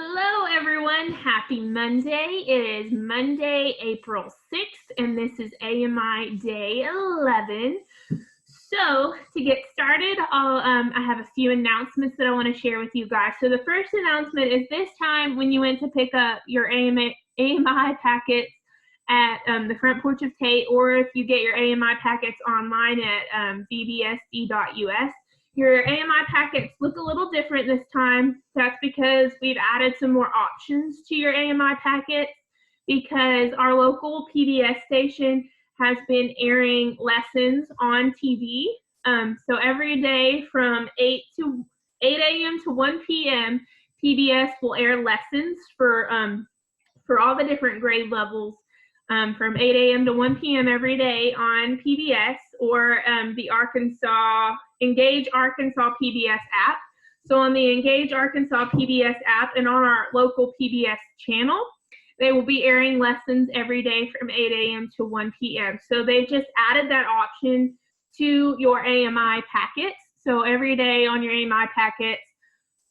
Hello everyone, happy Monday. It is Monday, April 6th, and this is AMI Day 11. So to get started, I have a few announcements that I want to share with you guys. So the first announcement is this time when you went to pick up your AMI packets at the front porch of Tate, or if you get your AMI packets online at bbsd.us, your AMI packets look a little different this time. That's because we've added some more options to your AMI packets because our local PBS station has been airing lessons on TV. So every day from 8 a.m. to 1 p.m., PBS will air lessons for all the different grade levels from 8 a.m. to 1 p.m. every day on PBS or the Engage Arkansas PBS app. So on the Engage Arkansas PBS app and on our local PBS channel, they will be airing lessons every day from 8 a.m. to 1 p.m. So they've just added that option to your AMI packets. So every day on your AMI packets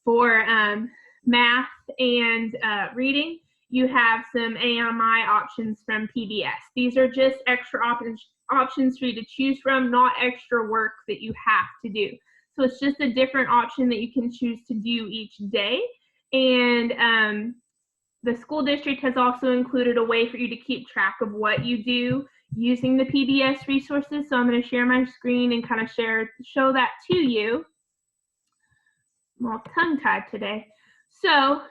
for math and reading, you have some AMI options from PBS. These are just extra options for you to choose from, not extra work that you have to do. So it's just a different option that you can choose to do each day. And the school district has also included a way for you to keep track of what you do using the PBS resources. So I'm going to share my screen and kind of show that to you. I'm all tongue-tied today. So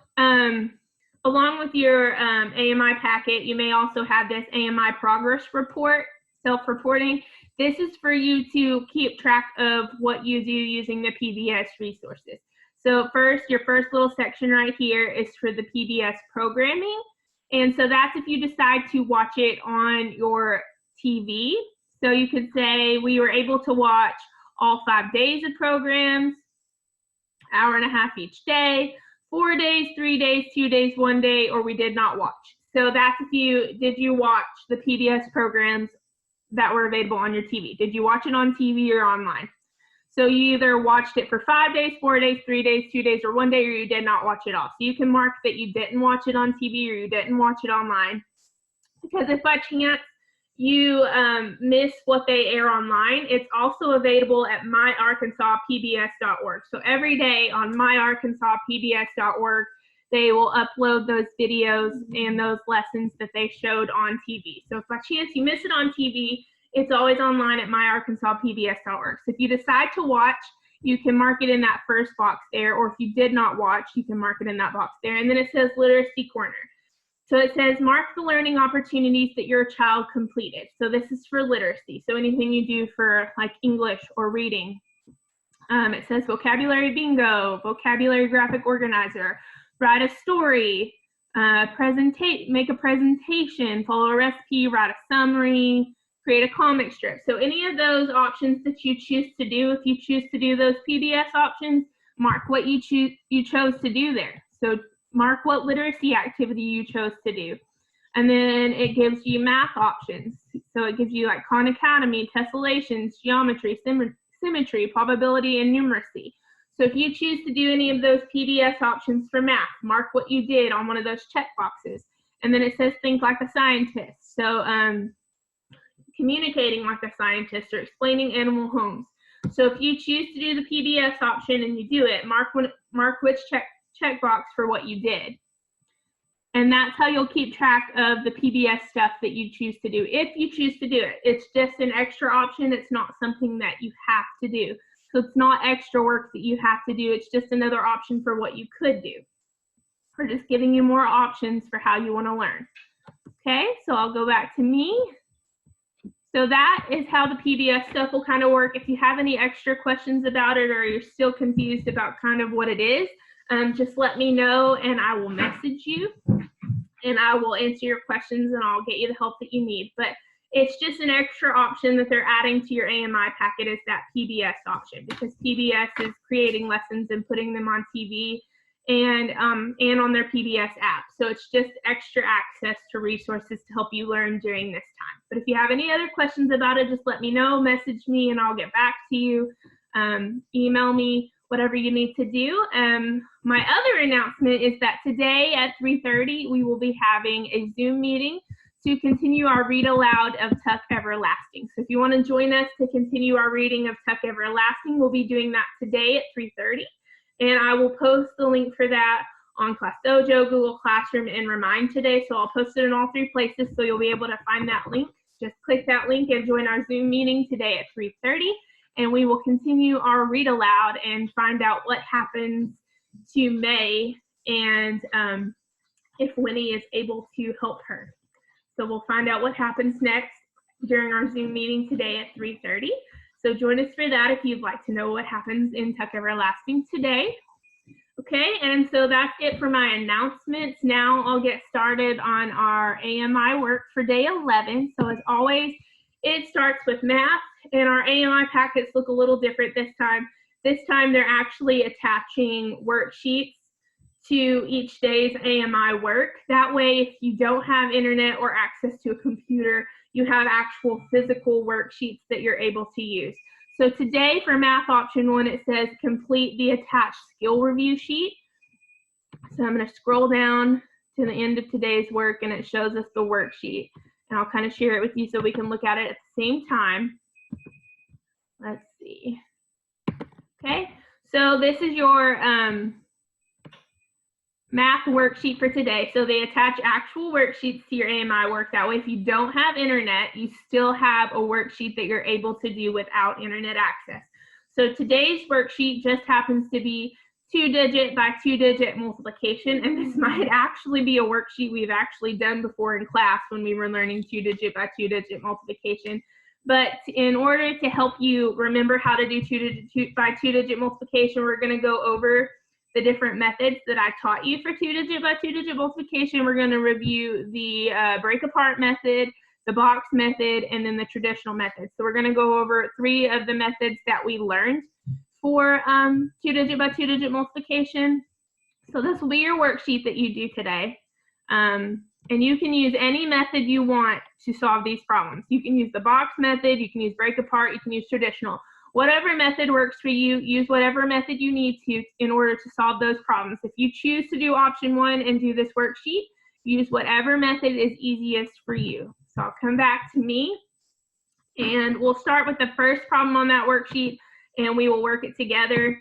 along with your AMI packet, you may also have this AMI progress report, self-reporting. This is for you to keep track of what you do using the PBS resources. So first, your first little section right here is for the PBS programming. And so that's if you decide to watch it on your TV. So you could say we were able to watch all 5 days of programs, hour and a half each day, 4 days, 3 days, 2 days, 1 day, or we did not watch. So that's did you watch the PBS programs that were available on your TV? Did you watch it on TV or online? So you either watched it for 5 days, 4 days, 3 days, 2 days, or 1 day, or you did not watch it all. So you can mark that you didn't watch it on TV or you didn't watch it online. Because if by chance you miss what they air online, it's also available at myarkansaspbs.org. So every day on myarkansaspbs.org, they will upload those videos and those lessons that they showed on TV. So if by chance you miss it on TV, it's always online at myarkansaspbs.org. So if you decide to watch, you can mark it in that first box there, or if you did not watch, you can mark it in that box there. And then it says Literacy Corner. So it says mark the learning opportunities that your child completed. So this is for literacy. So anything you do for like English or reading. It says vocabulary bingo, vocabulary graphic organizer, write a story, make a presentation, follow a recipe, write a summary, create a comic strip. So any of those options that you choose to do, if you choose to do those PBS options, mark what you chose to do there. So mark what literacy activity you chose to do. And then it gives you math options. So it gives you like Khan Academy, tessellations, geometry, symmetry, probability, and numeracy. So if you choose to do any of those PBS options for math, mark what you did on one of those check boxes. And then it says think like a scientist. So communicating like a scientist or explaining animal homes. So if you choose to do the PBS option and you do it, mark which checkbox for what you did. And that's how you'll keep track of the PBS stuff that you choose to do, if you choose to do it. It's just an extra option. It's not something that you have to do. So it's not extra work that you have to do. It's just another option for what you could do. We're just giving you more options for how you want to learn. Okay, so I'll go back to me. So that is how the PBS stuff will kind of work. If you have any extra questions about it or you're still confused about kind of what it is, just let me know and I will message you and I will answer your questions and I'll get you the help that you need. But it's just an extra option that they're adding to your AMI packet is that PBS option, because PBS is creating lessons and putting them on TV and on their PBS app. So it's just extra access to resources to help you learn during this time. But if you have any other questions about it, just let me know, message me, and I'll get back to you. Email me, whatever you need to do. My other announcement is that today at 3:30, we will be having a Zoom meeting to continue our read aloud of Tuck Everlasting. So if you want to join us to continue our reading of Tuck Everlasting, we'll be doing that today at 3:30. And I will post the link for that on Class Dojo, Google Classroom, and Remind today. So I'll post it in all 3 places, so you'll be able to find that link. Just click that link and join our Zoom meeting today at 3:30. And we will continue our read aloud and find out what happens to May and if Winnie is able to help her. So we'll find out what happens next during our Zoom meeting today at 3:30. So join us for that if you'd like to know what happens in Tuck Everlasting today. Okay, and so that's it for my announcements. Now I'll get started on our AMI work for day 11. So as always, it starts with math, and our AMI packets look a little different this time. This time they're actually attaching worksheets to each day's AMI work. That way, if you don't have internet or access to a computer, you have actual physical worksheets that you're able to use. So today for math option 1, it says complete the attached skill review sheet. So I'm going to scroll down to the end of today's work, and it shows us the worksheet. And I'll kind of share it with you so we can look at it at the same time. Let's see. Okay, so this is your math worksheet for today. So they attach actual worksheets to your AMI work. That way, if you don't have internet, you still have a worksheet that you're able to do without internet access. So today's worksheet just happens to be 2-digit by 2-digit multiplication, and this might actually be a worksheet we've actually done before in class when we were learning 2-digit by 2-digit multiplication. But in order to help you remember how to do 2-digit by 2-digit multiplication, we're going to go over the different methods that I taught you for 2-digit by 2-digit multiplication. We're going to review the break apart method, the box method, and then the traditional method. So we're going to go over 3 of the methods that we learned for 2-digit by 2-digit multiplication. So this will be your worksheet that you do today. And you can use any method you want to solve these problems. You can use the box method, you can use break apart, you can use traditional. Whatever method works for you, use whatever method you need to in order to solve those problems. If you choose to do option 1 and do this worksheet, use whatever method is easiest for you. So I'll come back to me, and we'll start with the first problem on that worksheet, and we will work it together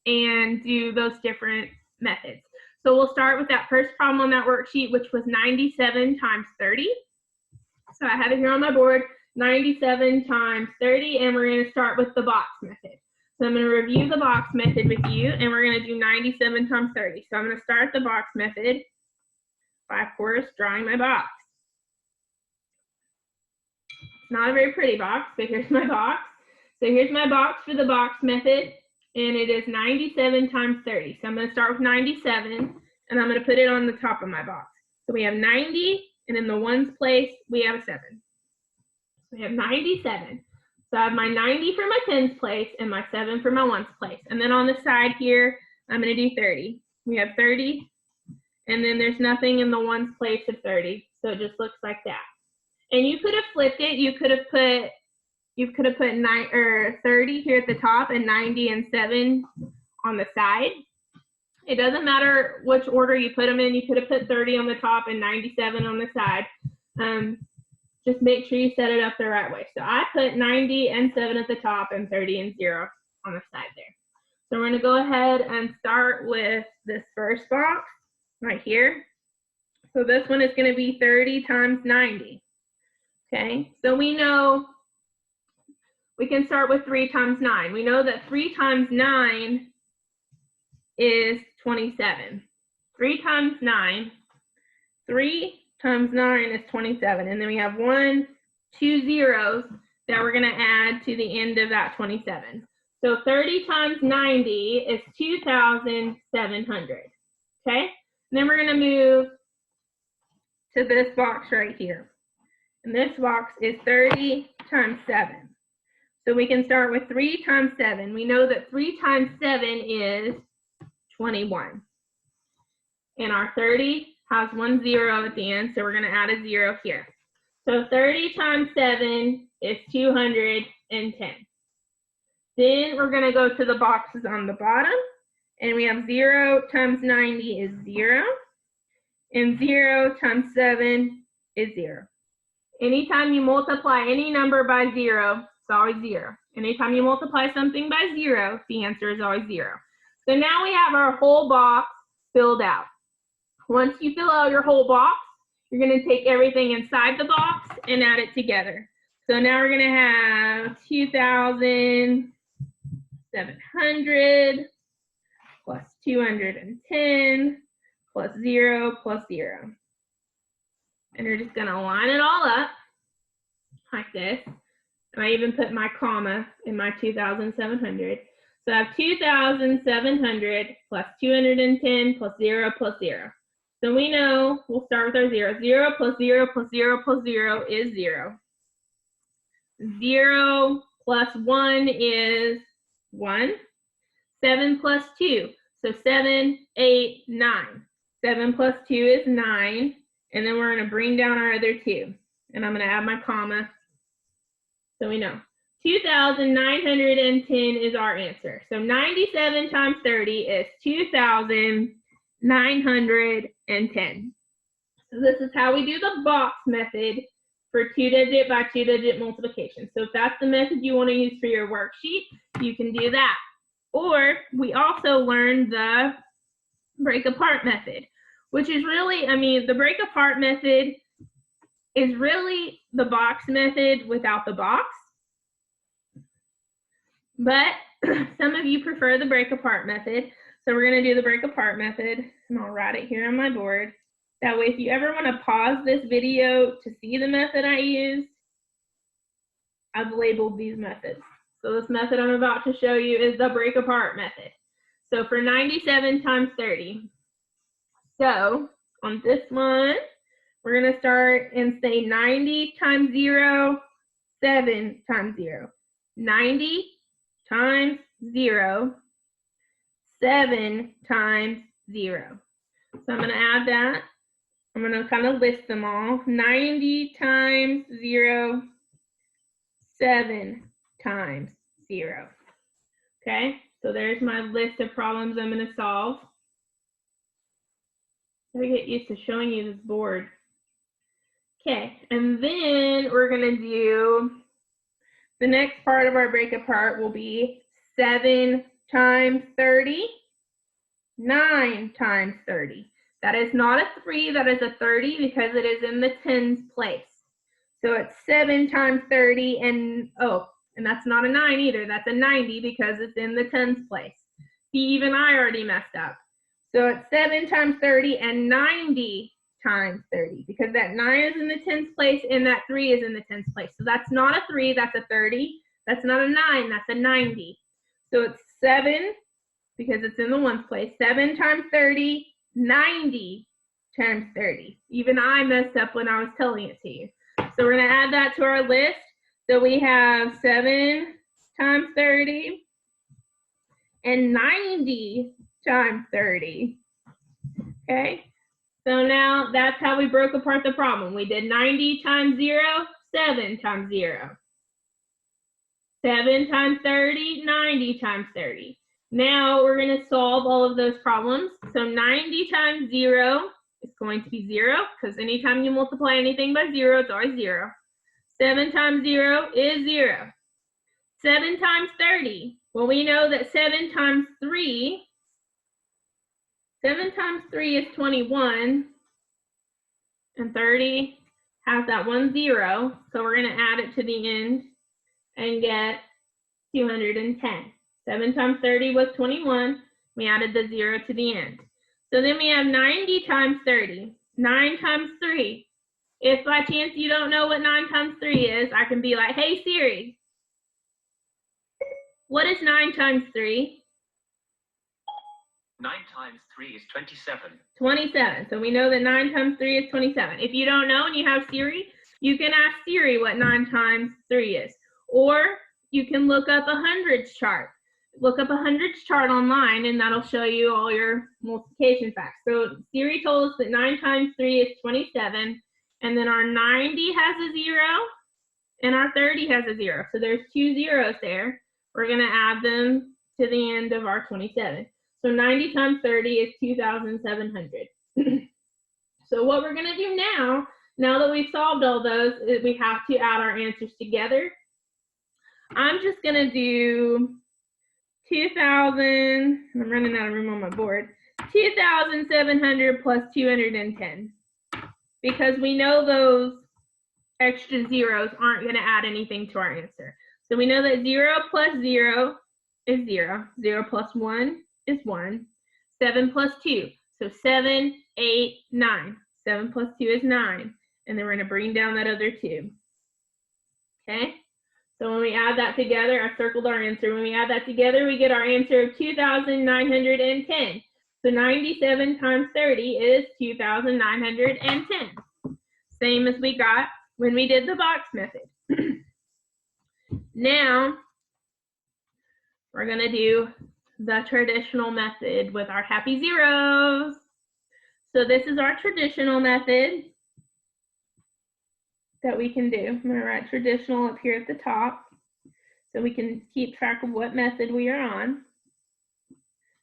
and do those different methods. So we'll start with that first problem on that worksheet, which was 97 times 30. So I have it here on my board, 97 times 30, and we're going to start with the box method. So I'm going to review the box method with you, and we're going to do 97 times 30. So I'm going to start the box method by, of course, drawing my box. It's not a very pretty box, but here's my box. So here's my box for the box method, and it is 97 times 30. So I'm going to start with 97, and I'm going to put it on the top of my box. So we have 90, and in the ones place, we have a 7. So we have 97. So I have my 90 for my tens place and my 7 for my ones place. And then on the side here, I'm going to do 30. We have 30, and then there's nothing in the ones place of 30. So it just looks like that. And you could have flipped it. You could have put 30 here at the top and 90 and 7 on the side. It doesn't matter which order you put them in. You could have put 30 on the top and 97 on the side. Just make sure you set it up the right way. So I put 90 and 7 at the top and 30 and 0 on the side there. So we're going to go ahead and start with this first box right here. So this one is going to be 30 times 90. Okay, so we know we can start with 3 times 9. We know that 3 times 9 is 27. 3 times 9. 3 times 9 is 27. And then we have 1, 2 zeros that we're going to add to the end of that 27. So 30 times 90 is 2,700. Okay? And then we're going to move to this box right here. And this box is 30 times 7. So we can start with 3 times 7. We know that 3 times 7 is 21. And our 30 has 1 0 at the end, so we're going to add a 0 here. So 30 times 7 is 210. Then we're going to go to the boxes on the bottom. And we have 0 times 90 is 0. And 0 times 7 is 0. Anytime you multiply any number by 0, it's always 0. Anytime you multiply something by 0, the answer is always 0. So now we have our whole box filled out. Once you fill out your whole box, you're going to take everything inside the box and add it together. So now we're going to have 2,700 plus 210 plus 0 plus 0. And we're just going to line it all up like this. And I even put my comma in my 2,700. So I have 2,700 plus 210 plus 0 plus 0. So we know, we'll start with our 0. 0 plus 0 plus 0 plus 0 is 0. 0 plus 1 is 1. 7 plus 2. So 7, 8, 9. 7 plus 2 is 9. And then we're going to bring down our other 2. And I'm going to add my comma so we know. 2,910 is our answer. So 97 times 30 is 2,910. So this is how we do the box method for 2-digit by 2-digit multiplication. So if that's the method you want to use for your worksheet, you can do that. Or we also learned the break apart method, which is really, the break apart method is really the box method without the box. But some of you prefer the break apart method. So we're going to do the break apart method, and I'll write it here on my board. That way, if you ever want to pause this video to see the method I used, I've labeled these methods. So this method I'm about to show you is the break apart method. So for 97 times 30. So on this one, we're going to start and say 90 times 0, 7 times 0. 90 times 0, 7 times 0. So I'm going to add that. I'm going to kind of list them all. 90 times 0, 7 times 0. Okay, so there's my list of problems I'm going to solve. Let me get used to showing you this board. Okay, and then we're going to do the next part of our break apart will be 7 times 30, 9 times 30. That is not a 3, that is a 30 because it is in the tens place. So it's 7 times 30 and that's not a 9 either. That's a 90 because it's in the tens place. See, even I already messed up. So it's 7 times 30 and 90 times 30 because that 9 is in the tens place and that 3 is in the tens place. So that's not a 3, that's a 30. That's not a 9, that's a 90. So it's 7 because it's in the ones place. 7 times 30, 90 times 30. Even I messed up when I was telling it to you. So we're going to add that to our list. So we have 7 times 30 and 90 times 30. Okay? So now that's how we broke apart the problem. We did 90 times 0, 7 times 0. 7 times 30, 90 times 30. Now we're going to solve all of those problems. So 90 times 0 is going to be 0 because anytime you multiply anything by 0, it's always 0. 7 times 0 is 0. 7 times 30. Well, we know that 7 times 3 is 21. And 30 has that 1 0. So we're going to add it to the end and get 210. 7 times 30 was 21. We added the 0 to the end. So then we have 90 times 30. 9 times 3. If by chance you don't know what 9 times 3 is, I can be like, hey Siri, what is 9 times 3? 9 times 3 is 27. 27. So we know that 9 times 3 is 27. If you don't know and you have Siri, you can ask Siri what 9 times 3 is. Or you can look up a hundreds chart. Look up a hundreds chart online and that'll show you all your multiplication facts. So Siri told us that 9 times 3 is 27. And then our 90 has a 0 and our 30 has a 0. So there's 2 zeros there. we're going to add them to the end of our 27. So 90 times 30 is 2,700. So what we're going to do now that we've solved all those, is we have to add our answers together. I'm just going to do 2,000, I'm running out of room on my board, 2,700 plus 210, because we know those extra zeros aren't going to add anything to our answer. So we know that 0 plus 0 is 0, 0 plus 1 is 1, 7 plus 2, so 7, 8, 9. 7 plus 2 is 9, and then we're going to bring down that other 2. Okay? So when we add that together, I circled our answer. When we add that together, we get our answer of 2,910. So 97 times 30 is 2,910. Same as we got when we did the box method. Now, we're going to do the traditional method with our happy zeros. So this is our traditional method that we can do. I'm going to write traditional up here at the top so we can keep track of what method we are on.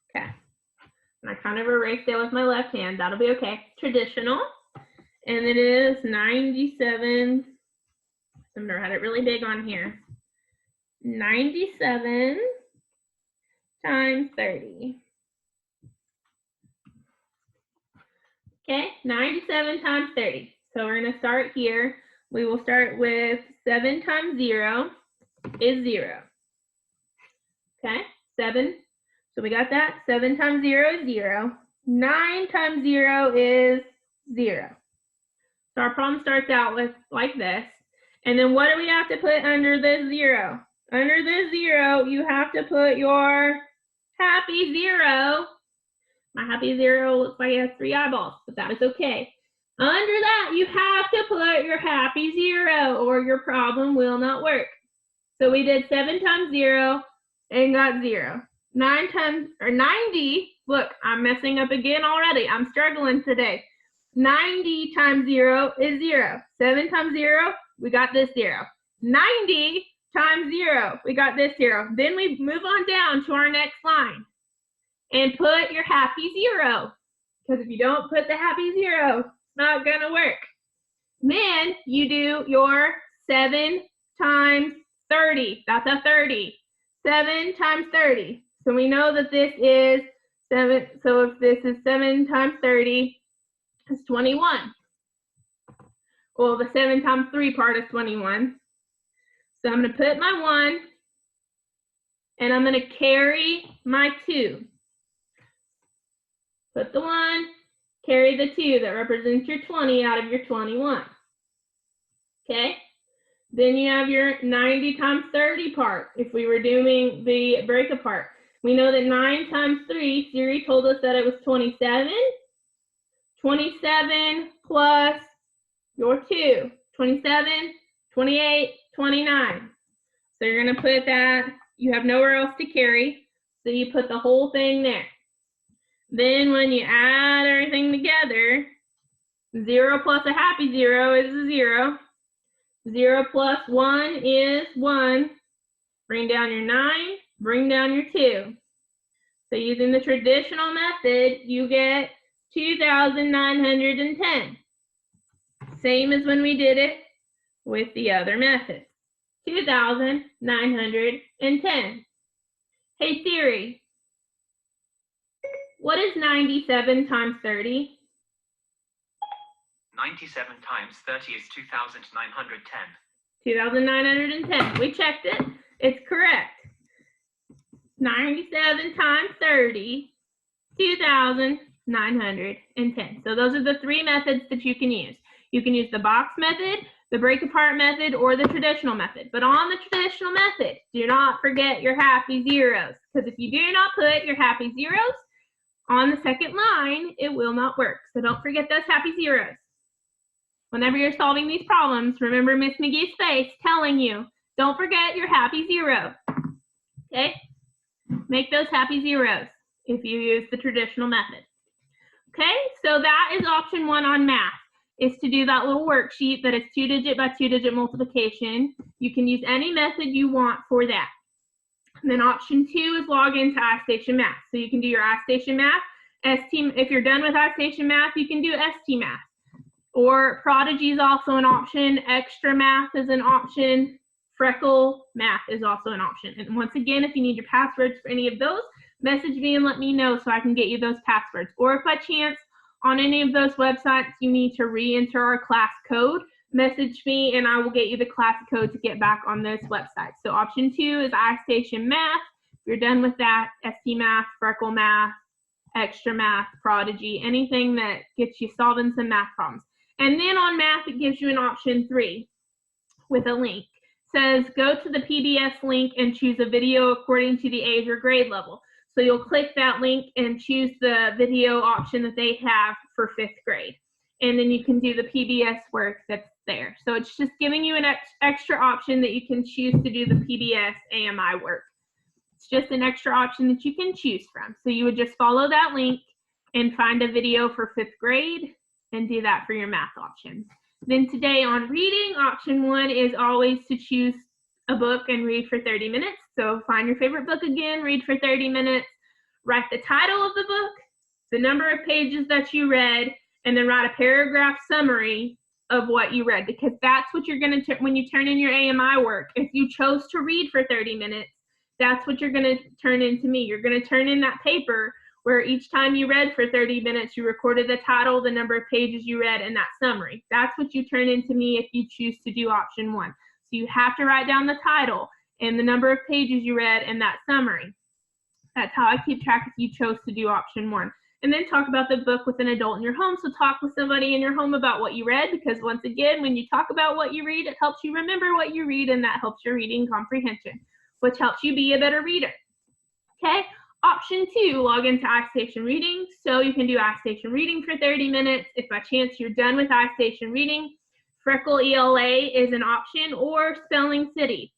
Okay. And I kind of erased it with my left hand. That'll be okay. Traditional. And it is 97. I'm going to write it really big on here. 97 times 30. Okay, 97 times 30. So we're going to start here. We will start with 7 times 0 is 0. Okay, 7. So we got that. 7 times 0 is 0. 9 times 0 is 0. So our problem starts out with like this. And then what do we have to put under this 0? Under this 0, you have to put your happy 0. My happy 0 looks like it has 3 eyeballs, but that is okay. Under that, you have to put your happy 0 or your problem will not work. So we did 7 times 0 and got 0. 9 times, or 90, look, I'm messing up again already. I'm struggling today. 90 times 0 is 0. 7 times 0, we got this 0. 90 times 0, we got this 0. Then we move on down to our next line. And put your happy 0, because if you don't put the happy 0, it's not gonna work. Then you do your 7 times 30. That's a 30. 7 times 30. So we know that this is 7. So if this is 7 times 30, it's 21. Well, the 7 times 3 part is 21. So I'm gonna put my 1, and I'm gonna carry my 2. Put the 1, carry the 2. That represents your 20 out of your 21. Okay? Then you have your 90 times 30 part. If we were doing the break apart, we know that 9 times 3, Siri told us that it was 27. 27 plus your 2. 27, 28, 29. So you're going to put that. You have nowhere else to carry, so you put the whole thing there. Then when you add everything together, 0 plus a happy 0 is a 0. 0 plus 1 is 1. Bring down your 9, bring down your 2. So using the traditional method, you get 2,910. Same as when we did it with the other method. 2,910. Hey Siri, what is 97 times 30? 97 times 30 is 2,910. 2,910. We checked it. It's correct. 97 times 30, 2,910. So those are the 3 methods that you can use. You can use the box method, the break apart method, or the traditional method. But on the traditional method, do not forget your happy zeros, because if you do not put your happy zeros on the second line, it will not work. So don't forget those happy zeros. Whenever you're solving these problems, remember Miss McGee's face telling you, don't forget your happy zero. Okay? Make those happy zeros if you use the traditional method. Okay, so that is option 1 on math, is to do that little worksheet that is 2-digit by 2-digit multiplication. You can use any method you want for that. And then option 2 is log into iStation Math. So you can do your iStation Math. If you're done with iStation Math, you can do ST Math. Or Prodigy is also an option. Extra Math is an option. Freckle Math is also an option. And once again, if you need your passwords for any of those, message me and let me know so I can get you those passwords. Or if by chance on any of those websites you need to re-enter our class code, message me and I will get you the class code to get back on this website. So option 2 is iStation Math. If you're done with that, ST Math, Freckle Math, Extra Math, Prodigy, anything that gets you solving some math problems. And then on math, it gives you an option 3 with a link. It says go to the PBS link and choose a video according to the age or grade level. So you'll click that link and choose the video option that they have for 5th grade. And then you can do the PBS work that's there. So it's just giving you an extra option that you can choose to do the PBS AMI work. It's just an extra option that you can choose from. So you would just follow that link and find a video for 5th grade and do that for your math option. Then today on reading, option 1 is always to choose a book and read for 30 minutes. So find your favorite book again, read for 30 minutes, write the title of the book, the number of pages that you read, and then write a paragraph summary of what you read, because that's what you're going to, when you turn in your AMI work, if you chose to read for 30 minutes, that's what you're going to turn into me. You're going to turn in that paper where each time you read for 30 minutes, you recorded the title, the number of pages you read, and that summary. That's what you turn into me if you choose to do option 1. So you have to write down the title and the number of pages you read and that summary. That's how I keep track if you chose to do option 1. And then talk about the book with an adult in your home. So talk with somebody in your home about what you read, because once again, when you talk about what you read, it helps you remember what you read, and that helps your reading comprehension, which helps you be a better reader. Okay, option 2, log into iStation Reading. So you can do iStation Reading for 30 minutes. If by chance you're done with iStation Reading, Freckle ELA is an option, or Spelling City.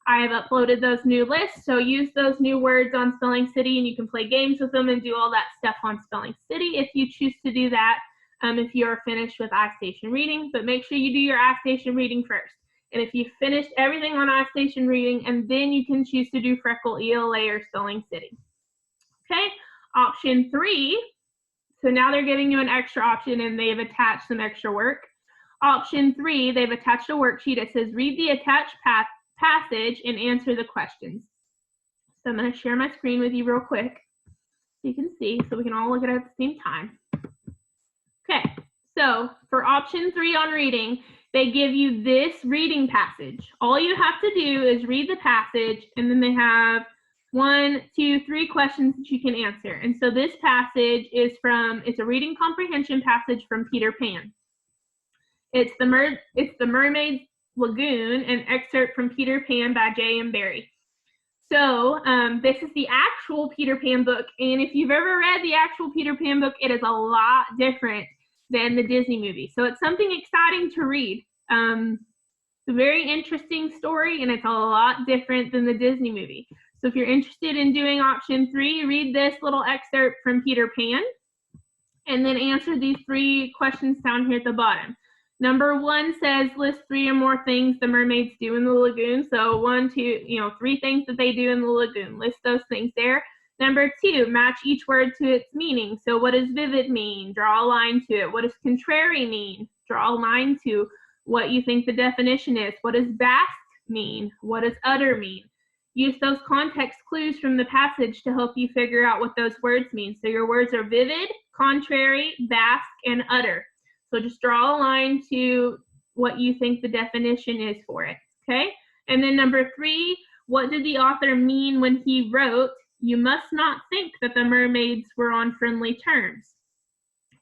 I have uploaded those new lists, so use those new words on Spelling City and you can play games with them and do all that stuff on Spelling City if you choose to do that if you're finished with iStation Reading. But make sure you do your iStation Reading first. And if you've finished everything on iStation Reading, and then you can choose to do Freckle ELA or Spelling City. Okay, option 3. So now they're giving you an extra option and they've attached some extra work. Option 3, they've attached a worksheet. It says read the attached passage and answer the questions. So I'm going to share my screen with you real quick so you can see, so we can all look at it at the same time. Okay, so for option 3 on reading, they give you this reading passage. All you have to do is read the passage, and then they have 1, 2, 3 questions that you can answer. And so this passage is it's a reading comprehension passage from Peter Pan. It's the Mermaid's Lagoon, an excerpt from Peter Pan by J.M. Barrie. So this is the actual Peter Pan book, and if you've ever read the actual Peter Pan book, it is a lot different than the Disney movie. So it's something exciting to read. It's a very interesting story, and it's a lot different than the Disney movie. So if you're interested in doing option 3, read this little excerpt from Peter Pan, and then answer these 3 questions down here at the bottom. Number 1 says list 3 or more things the mermaids do in the lagoon. So 1, 2, 3 things that they do in the lagoon. List those things there. Number 2, match each word to its meaning. So what does vivid mean? Draw a line to it. What does contrary mean? Draw a line to what you think the definition is. What does basque mean? What does utter mean? Use those context clues from the passage to help you figure out what those words mean. So your words are vivid, contrary, basque, and utter. So just draw a line to what you think the definition is for it, okay? And then number 3, what did the author mean when he wrote, "You must not think that the mermaids were on friendly terms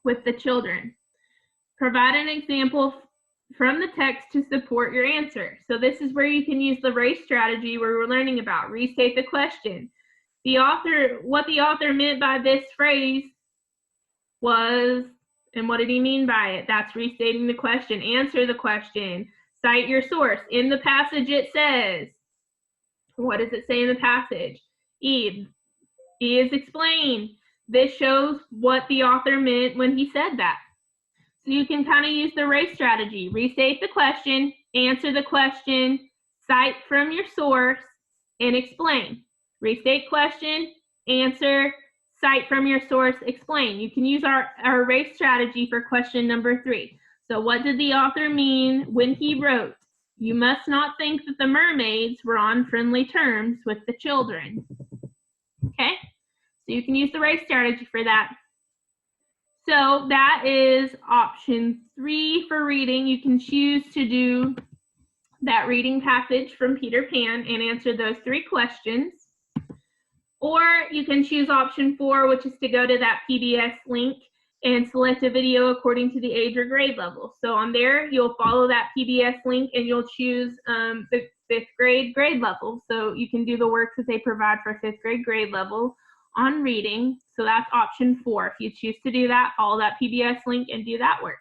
with the children"? Provide an example from the text to support your answer. So this is where you can use the race strategy where we're learning about. Restate the question. What the author meant by this phrase was, and what did he mean by it? That's restating the question. Answer the question. Cite your source. In the passage it says, what does it say in the passage? E is explain. This shows what the author meant when he said that. So you can kind of use the race strategy. Restate the question, answer the question, cite from your source, and explain. Restate question, answer, cite from your source, explain. You can use our erase strategy for question number 3. So what did the author mean when he wrote, "You must not think that the mermaids were on friendly terms with the children"? Okay, so you can use the erase strategy for that. So that is option 3 for reading. You can choose to do that reading passage from Peter Pan and answer those 3 questions. Or you can choose option 4, which is to go to that PBS link and select a video according to the age or grade level. So on there, you'll follow that PBS link and you'll choose the 5th grade level. So you can do the work that they provide for 5th grade level on reading. So that's option 4. If you choose to do that, follow that PBS link and do that work.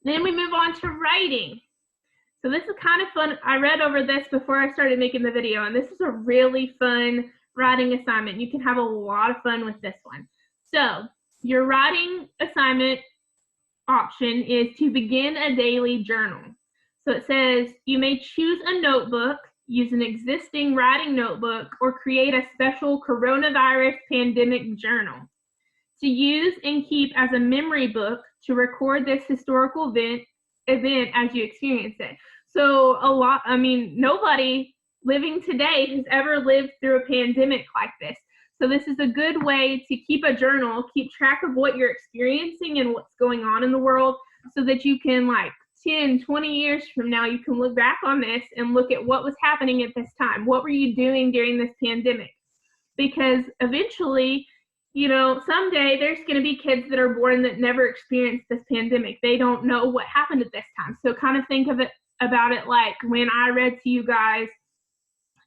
Then we move on to writing. So this is kind of fun. I read over this before I started making the video, and this is a really fun writing assignment. You can have a lot of fun with this one. So your writing assignment option is to begin a daily journal. So it says you may choose a notebook, use an existing writing notebook, or create a special coronavirus pandemic journal to use and keep as a memory book to record this historical event as you experience it. So nobody living today has ever lived through a pandemic like this. So this is a good way to keep a journal, keep track of what you're experiencing and what's going on in the world, so that you can, like, 10, 20 years from now, you can look back on this and look at what was happening at this time. What were you doing during this pandemic? Because eventually, someday there's going to be kids that are born that never experienced this pandemic. They don't know what happened at this time. So kind of think about it like when I read to you guys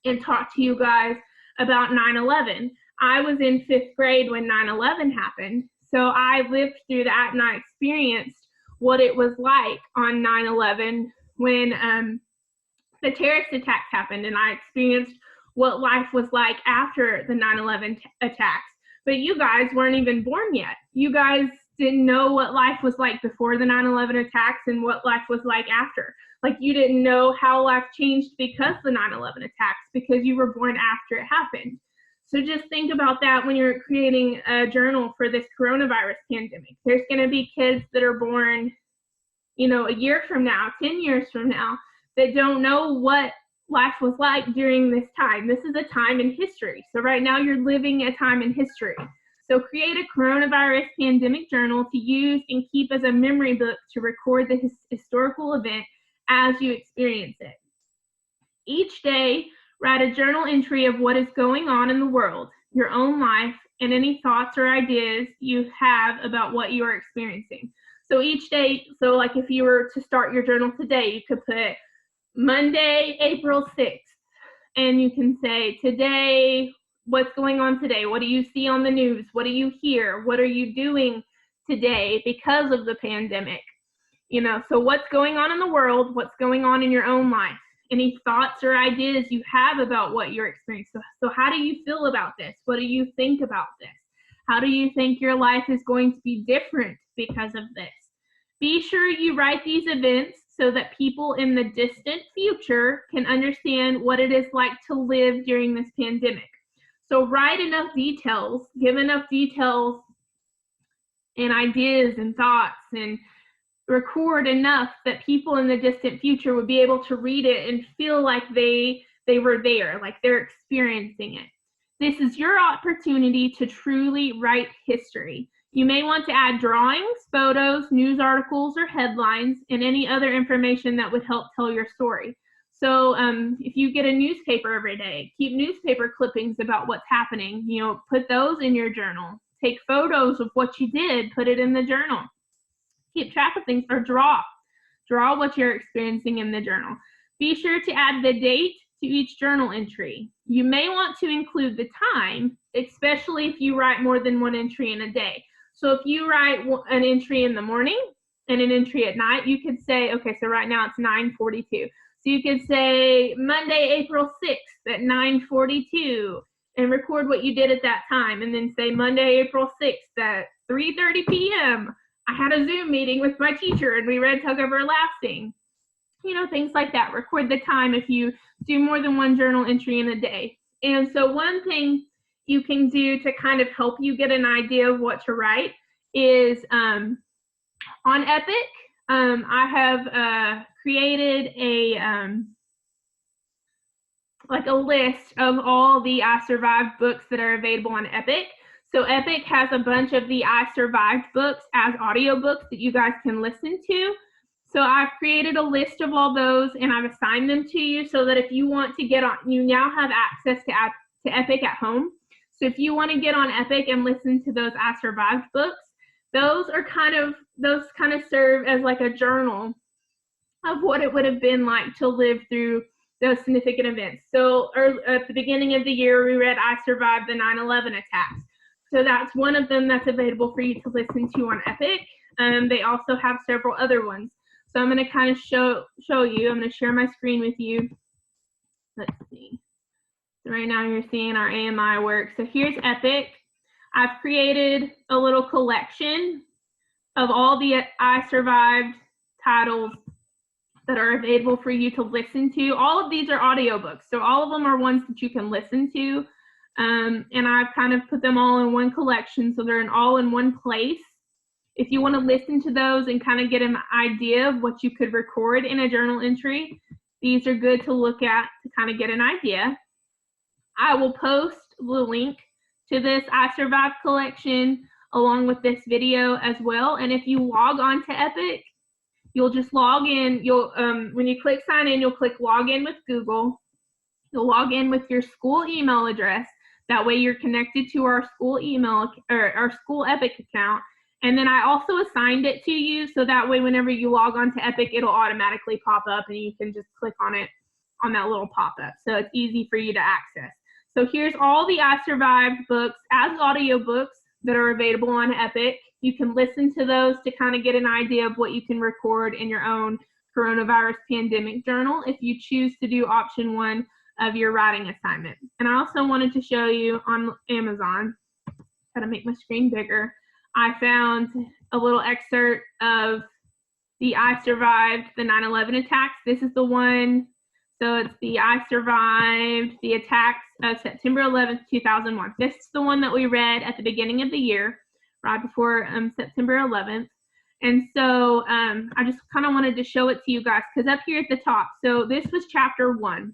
and talked to you guys about 9/11. I was in 5th grade when 9/11 happened. So I lived through that and I experienced what it was like on 9/11 when the terrorist attacks happened, and I experienced what life was like after the 9/11 attacks. But you guys weren't even born yet. You guys didn't know what life was like before the 9/11 attacks and what life was like after. Like, you didn't know how life changed because of the 9/11 attacks, because you were born after it happened. So just think about that when you're creating a journal for this coronavirus pandemic. There's going to be kids that are born, a year from now, 10 years from now, that don't know what life was like during this time. This is a time in history. So right now you're living a time in history. So create a coronavirus pandemic journal to use and keep as a memory book to record the historical event as you experience it. Each day, write a journal entry of what is going on in the world, your own life, and any thoughts or ideas you have about what you are experiencing. So each day, like if you were to start your journal today, you could put Monday, April 6th, and you can say, today, what's going on today? What do you see on the news? What do you hear? What are you doing today because of the pandemic? So what's going on in the world? What's going on in your own life? Any thoughts or ideas you have about what you're experiencing? So how do you feel about this? What do you think about this? How do you think your life is going to be different because of this? Be sure you write these events so that people in the distant future can understand what it is like to live during this pandemic. So write enough details, give enough details and ideas and thoughts, and record enough that people in the distant future would be able to read it and feel like they were there, like they're experiencing it. This is your opportunity to truly write history. You may want to add drawings, photos, news articles, or headlines, and any other information that would help tell your story. So if you get a newspaper every day, keep newspaper clippings about what's happening. Put those in your journal. Take photos of what you did, put it in the journal. Keep track of things, or draw what you're experiencing in the journal. Be sure to add the date to each journal entry. You may want to include the time, especially if you write more than one entry in a day. So if you write an entry in the morning and an entry at night, you could say, okay, so right now it's 9:42. So you could say Monday, April 6th at 9:42 and record what you did at that time, and then say Monday, April 6th at 3:30 p.m. I had a Zoom meeting with my teacher and we read Tug Everlasting. Things like that. Record the time if you do more than one journal entry in a day. And so one thing you can do to kind of help you get an idea of what to write is on Epic, I have created like a list of all the I Survived books that are available on Epic. So Epic has a bunch of the I Survived books as audiobooks that you guys can listen to. So I've created a list of all those and I've assigned them to you so that if you want to get on, you now have access to Epic at home. So if you want to get on Epic and listen to those I Survived books, those kind of serve as like a journal of what it would have been like to live through those significant events. So at the beginning of the year, we read I Survived the 9/11 attacks. So that's one of them that's available for you to listen to on Epic. They also have several other ones. So I'm going to kind of show you. I'm going to share my screen with you. Let's see. So right now you're seeing our AMI work. So here's Epic. I've created a little collection of all the I Survived titles that are available for you to listen to. All of these are audiobooks, so all of them are ones that you can listen to. And I've kind of put them all in one collection, so they're all in one place. If you want to listen to those and kind of get an idea of what you could record in a journal entry, these are good to look at to kind of get an idea. I will post the link to this I Survived collection along with this video as well. And if you log on to Epic, you'll just log in. You'll when you click sign in, you'll click log in with Google. You'll log in with your school email address. That way you're connected to our school email or our school Epic account. And then I also assigned it to you, so that way whenever you log on to Epic, it'll automatically pop up and you can just click on it on that little pop-up. So it's easy for you to access. So here's all the I Survived books as audiobooks that are available on Epic. You can listen to those to kind of get an idea of what you can record in your own coronavirus pandemic journal if you choose to do option 1 of your writing assignment. And I also wanted to show you on Amazon, how to make my screen bigger. I found a little excerpt of the I Survived the 9/11 attacks. This is the one, so it's the I Survived the attacks of September 11th, 2001. This is the one that we read at the beginning of the year, right before September 11th. And so I just kind of wanted to show it to you guys because up here at the top, so this was chapter 1.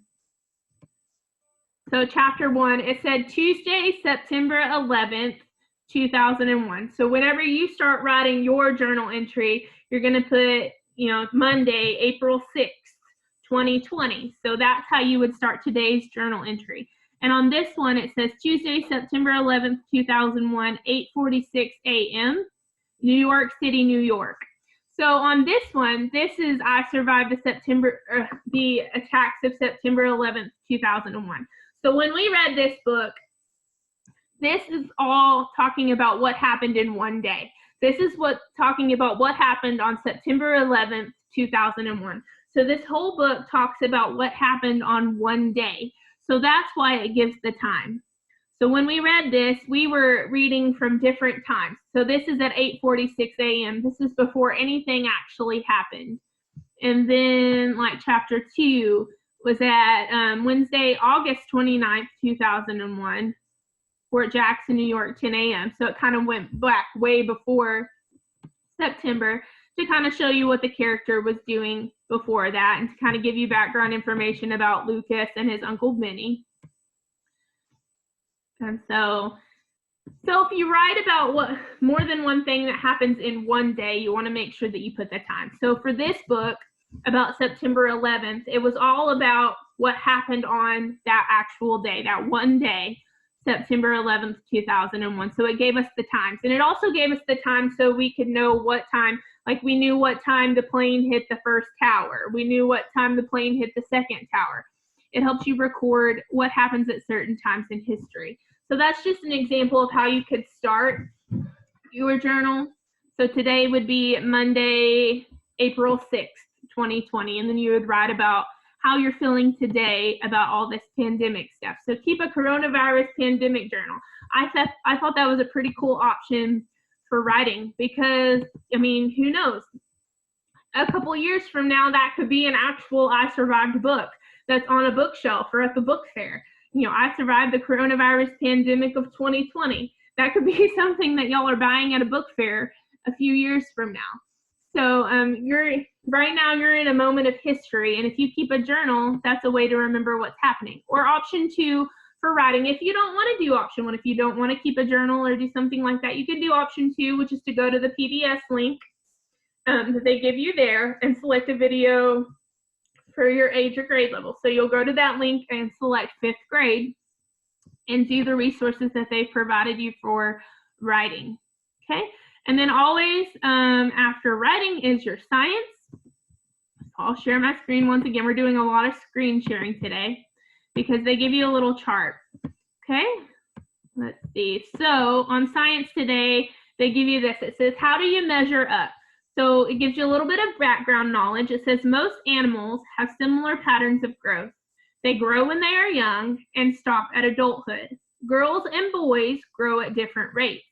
So chapter 1, it said Tuesday, September 11th, 2001. So whenever you start writing your journal entry, you're going to put, Monday, April 6th, 2020. So that's how you would start today's journal entry. And on this one, it says Tuesday, September 11th, 2001, 8:46 a.m., New York City, New York. So on this one, this is I Survived the attacks of September 11th, 2001. So when we read this book, this is all talking about what happened in one day. This is talking about what happened on September 11th, 2001. So this whole book talks about what happened on one day. So that's why it gives the time. So when we read this, we were reading from different times. So this is at 8:46 a.m. This is before anything actually happened. And then like chapter 2 was at Wednesday, August 29th, 2001. Fort Jackson, New York, 10 a.m. So it kind of went back way before September to kind of show you what the character was doing before that and to kind of give you background information about Lucas and his Uncle Benny. And so if you write about more than one thing that happens in one day, you want to make sure that you put the time. So for this book about September 11th, it was all about what happened on that actual day, that one day, September 11th, 2001. So it gave us the times. And it also gave us the time so we could know what time, like we knew what time the plane hit the first tower. We knew what time the plane hit the second tower. It helps you record what happens at certain times in history. So that's just an example of how you could start your journal. So today would be Monday, April 6th, 2020. And then you would write about how you're feeling today about all this pandemic stuff. So keep a coronavirus pandemic journal. I thought that was a pretty cool option for writing because, I mean, who knows? A couple years from now, that could be an actual I Survived book that's on a bookshelf or at the book fair. I survived the coronavirus pandemic of 2020. That could be something that y'all are buying at a book fair a few years from now. So right now you're in a moment of history, and if you keep a journal, that's a way to remember what's happening. Or option 2 for writing, if you don't want to do option 1, if you don't want to keep a journal or do something like that, you can do option 2, which is to go to the PBS link that they give you there and select a video for your age or grade level. So you'll go to that link and select 5th grade and do the resources that they've provided you for writing. Okay, and then always after writing is your science. So I'll share my screen once again. We're doing a lot of screen sharing today because they give you a little chart. Okay, let's see. So on science today, they give you this. It says, how do you measure up? So it gives you a little bit of background knowledge. It says most animals have similar patterns of growth. They grow when they are young and stop at adulthood. Girls and boys grow at different rates.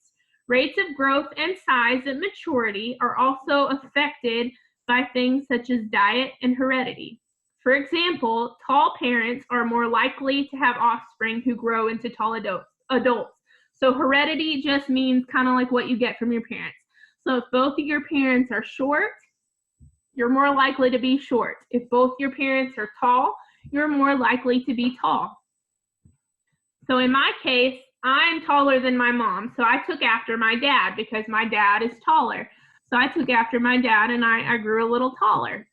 Rates of growth and size at maturity are also affected by things such as diet and heredity. For example, tall parents are more likely to have offspring who grow into tall adults. So heredity just means kind of like what you get from your parents. So if both of your parents are short, you're more likely to be short. If both your parents are tall, you're more likely to be tall. So in my case, I'm taller than my mom. So I took after my dad because my dad is taller. So I took after my dad and I grew a little taller.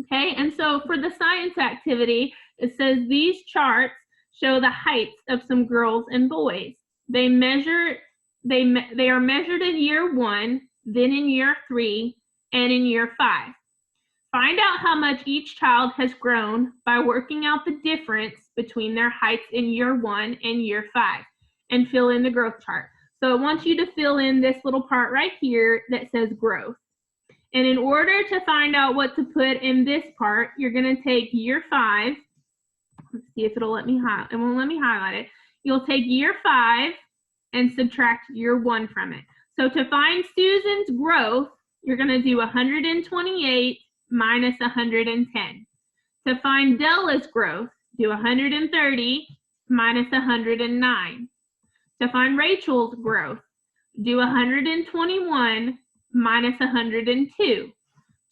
Okay, and so for the science activity, it says these charts show the heights of some girls and boys. They are measured in year 1, then in year 3, and in year 5. Find out how much each child has grown by working out the difference between their heights in year 1 and year 5, and fill in the growth chart. So I want you to fill in this little part right here that says growth. And in order to find out what to put in this part, you're going to take year 5. Let's see if it'll let me highlight. It won't let me highlight it. You'll take year 5 and subtract year 1 from it. So to find Susan's growth, you're going to do 128 minus 110. To find Della's growth, do 130 minus 109. To find Rachel's growth, do 121 minus 102.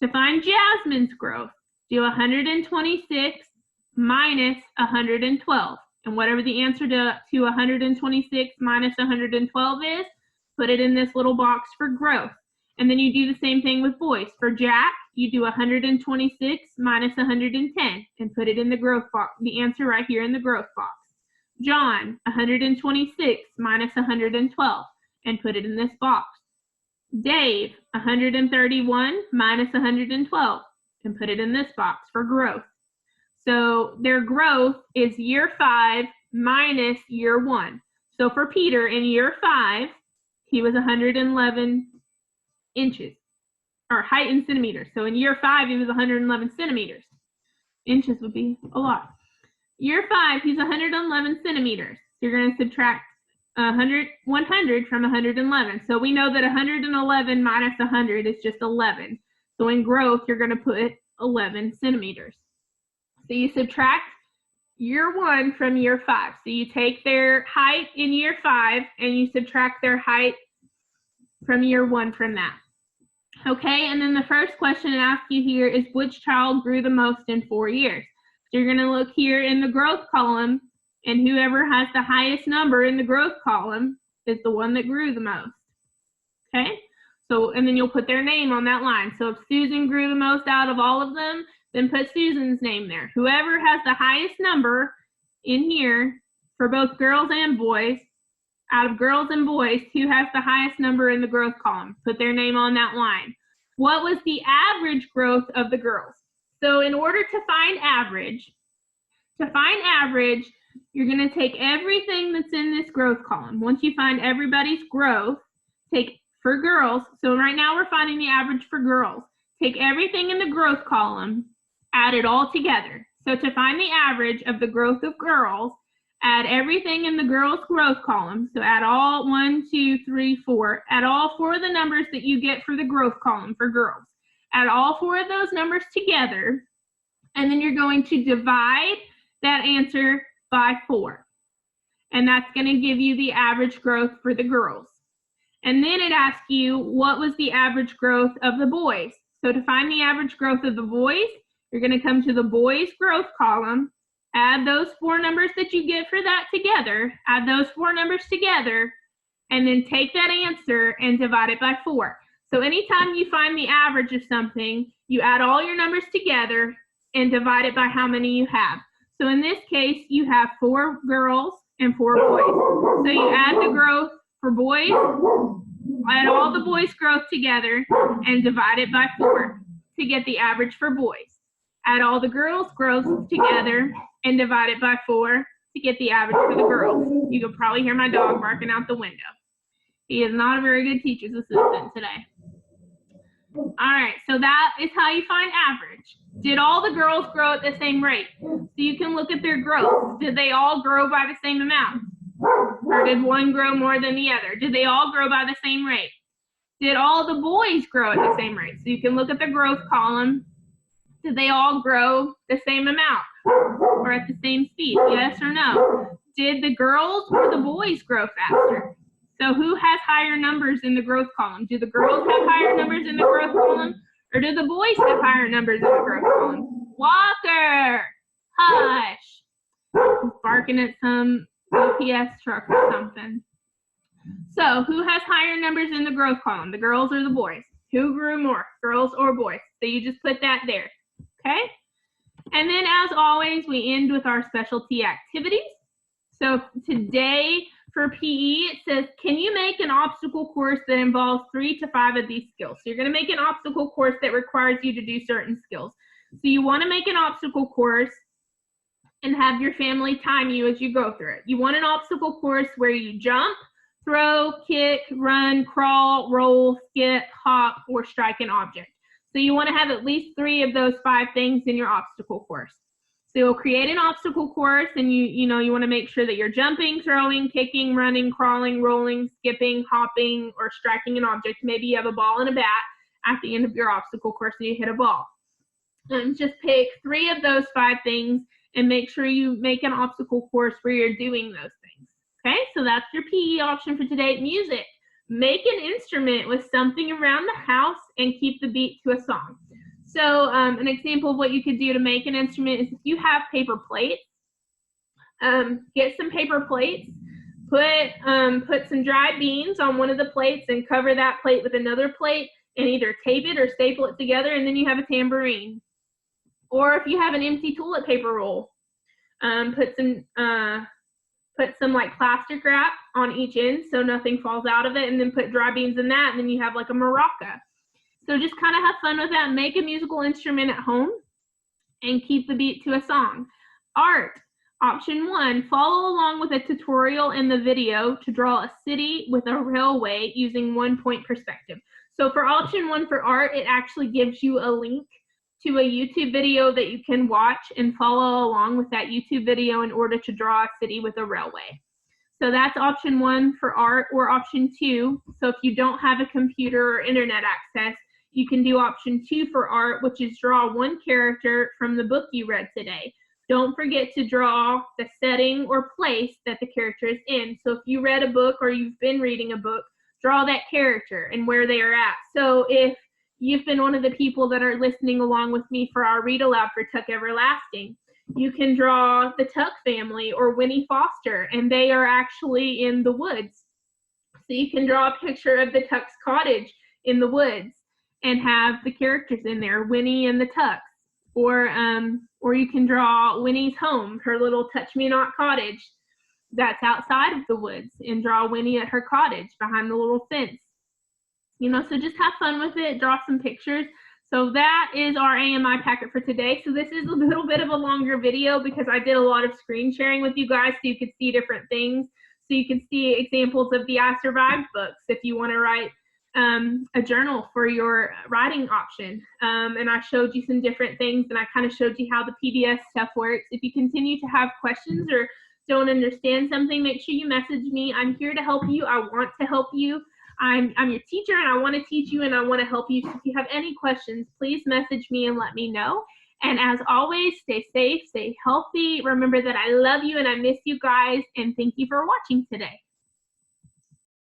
To find Jasmine's growth, do 126 minus 112. And whatever the answer to 126 minus 112 is, put it in this little box for growth. And then you do the same thing with boys. For Jack, you do 126 minus 110 and put it in the growth box, the answer right here in the growth box. John, 126 minus 112 and put it in this box. Dave, 131 minus 112 and put it in this box for growth. So their growth is year 5 minus year 1. So for Peter in year 5, he was 111 inches, or height in centimeters. So in year 5, he was 111 centimeters. Inches would be a lot. Year 5, he's 111 centimeters. So you're going to subtract 100 from 111. So we know that 111 minus 100 is just 11. So in growth, you're going to put 11 centimeters. So you subtract year 1 from year 5. So you take their height in year 5 and you subtract their height from year 1 from that. Okay, and then the first question I ask you here is which child grew the most in 4 years? So you're going to look here in the growth column, and whoever has the highest number in the growth column is the one that grew the most. Okay, so and then you'll put their name on that line. So if Susan grew the most out of all of them, then put Susan's name there. Whoever has the highest number in here for both girls and boys, out of girls and boys, who has the highest number in the growth column? Put their name on that line. What was the average growth of the girls? So in order to find average, you're going to take everything that's in this growth column. Once you find everybody's growth, take for girls. So right now we're finding the average for girls. Take everything in the growth column, add it all together. So to find the average of the growth of girls, add everything in the girls' growth column. So add all 1, 2, 3, 4. Add all 4 of the numbers that you get for the growth column for girls. Add all 4 of those numbers together. And then you're going to divide that answer by 4. And that's going to give you the average growth for the girls. And then it asks you, what was the average growth of the boys? So to find the average growth of the boys, you're going to come to the boys growth column, add those 4 numbers that you get for that together, add those 4 numbers together, and then take that answer and divide it by 4. So anytime you find the average of something, you add all your numbers together and divide it by how many you have. So in this case, you have 4 girls and 4 boys. So you add the growth for boys, add all the boys' growth together, and divide it by 4 to get the average for boys. Add all the girls' growth together and divide it by 4 to get the average for the girls. You can probably hear my dog barking out the window. He is not a very good teacher's assistant today. All right, so that is how you find average. Did all the girls grow at the same rate? So you can look at their growth. Did they all grow by the same amount? Or did one grow more than the other? Did they all grow by the same rate? Did all the boys grow at the same rate? So you can look at the growth column. Did they all grow the same amount or at the same speed? Yes or no? Did the girls or the boys grow faster? So who has higher numbers in the growth column? Do the girls have higher numbers in the growth column, or do the boys have higher numbers in the growth column? Walker, hush. He's barking at some UPS truck or something. So who has higher numbers in the growth column, the girls or the boys? Who grew more, girls or boys? So you just put that there, okay? And then as always, we end with our specialty activities. So today, for PE, it says, can you make an obstacle course that involves 3 to 5 of these skills? So you're going to make an obstacle course that requires you to do certain skills. So you want to make an obstacle course and have your family time you as you go through it. You want an obstacle course where you jump, throw, kick, run, crawl, roll, skip, hop, or strike an object. So you want to have at least 3 of those 5 things in your obstacle course. So you'll create an obstacle course, and you want to make sure that you're jumping, throwing, kicking, running, crawling, rolling, skipping, hopping, or striking an object. Maybe you have a ball and a bat at the end of your obstacle course and you hit a ball. Just pick 3 of those 5 things and make sure you make an obstacle course where you're doing those things. Okay, so that's your PE option for today. Music. Make an instrument with something around the house and keep the beat to a song. So an example of what you could do to make an instrument is if you have paper plates, get some paper plates, put some dried beans on one of the plates and cover that plate with another plate and either tape it or staple it together, and then you have a tambourine. Or if you have an empty toilet paper roll, put some like plastic wrap on each end so nothing falls out of it, and then put dry beans in that, and then you have like a maraca. So just kind of have fun with that. Make a musical instrument at home and keep the beat to a song. Art. Option 1, follow along with a tutorial in the video to draw a city with a railway using 1-point perspective. So for option 1 for art, it actually gives you a link to a YouTube video that you can watch and follow along with that YouTube video in order to draw a city with a railway. So that's option 1 for art, or option 2. So if you don't have a computer or internet access, you can do option 2 for art, which is draw 1 character from the book you read today. Don't forget to draw the setting or place that the character is in. So if you read a book or you've been reading a book, draw that character and where they are at. So if you've been one of the people that are listening along with me for our read aloud for Tuck Everlasting, you can draw the Tuck family or Winnie Foster, and they are actually in the woods. So you can draw a picture of the Tuck's cottage in the woods and have the characters in there, Winnie and the Tucks. Or you can draw Winnie's home, her little touch-me-not cottage that's outside of the woods, and draw Winnie at her cottage behind the little fence. So just have fun with it, draw some pictures. So that is our AMI packet for today. So this is a little bit of a longer video because I did a lot of screen sharing with you guys so you could see different things. So you can see examples of the I Survived books if you want to write a journal for your writing option. And I showed you some different things, and I kind of showed you how the PBS stuff works. If you continue to have questions or don't understand something, make sure you message me. I'm here to help you. I want to help you. I'm your teacher, and I want to teach you, and I want to help you. So if you have any questions, please message me and let me know. And as always, stay safe, stay healthy. Remember that I love you and I miss you guys. And thank you for watching today.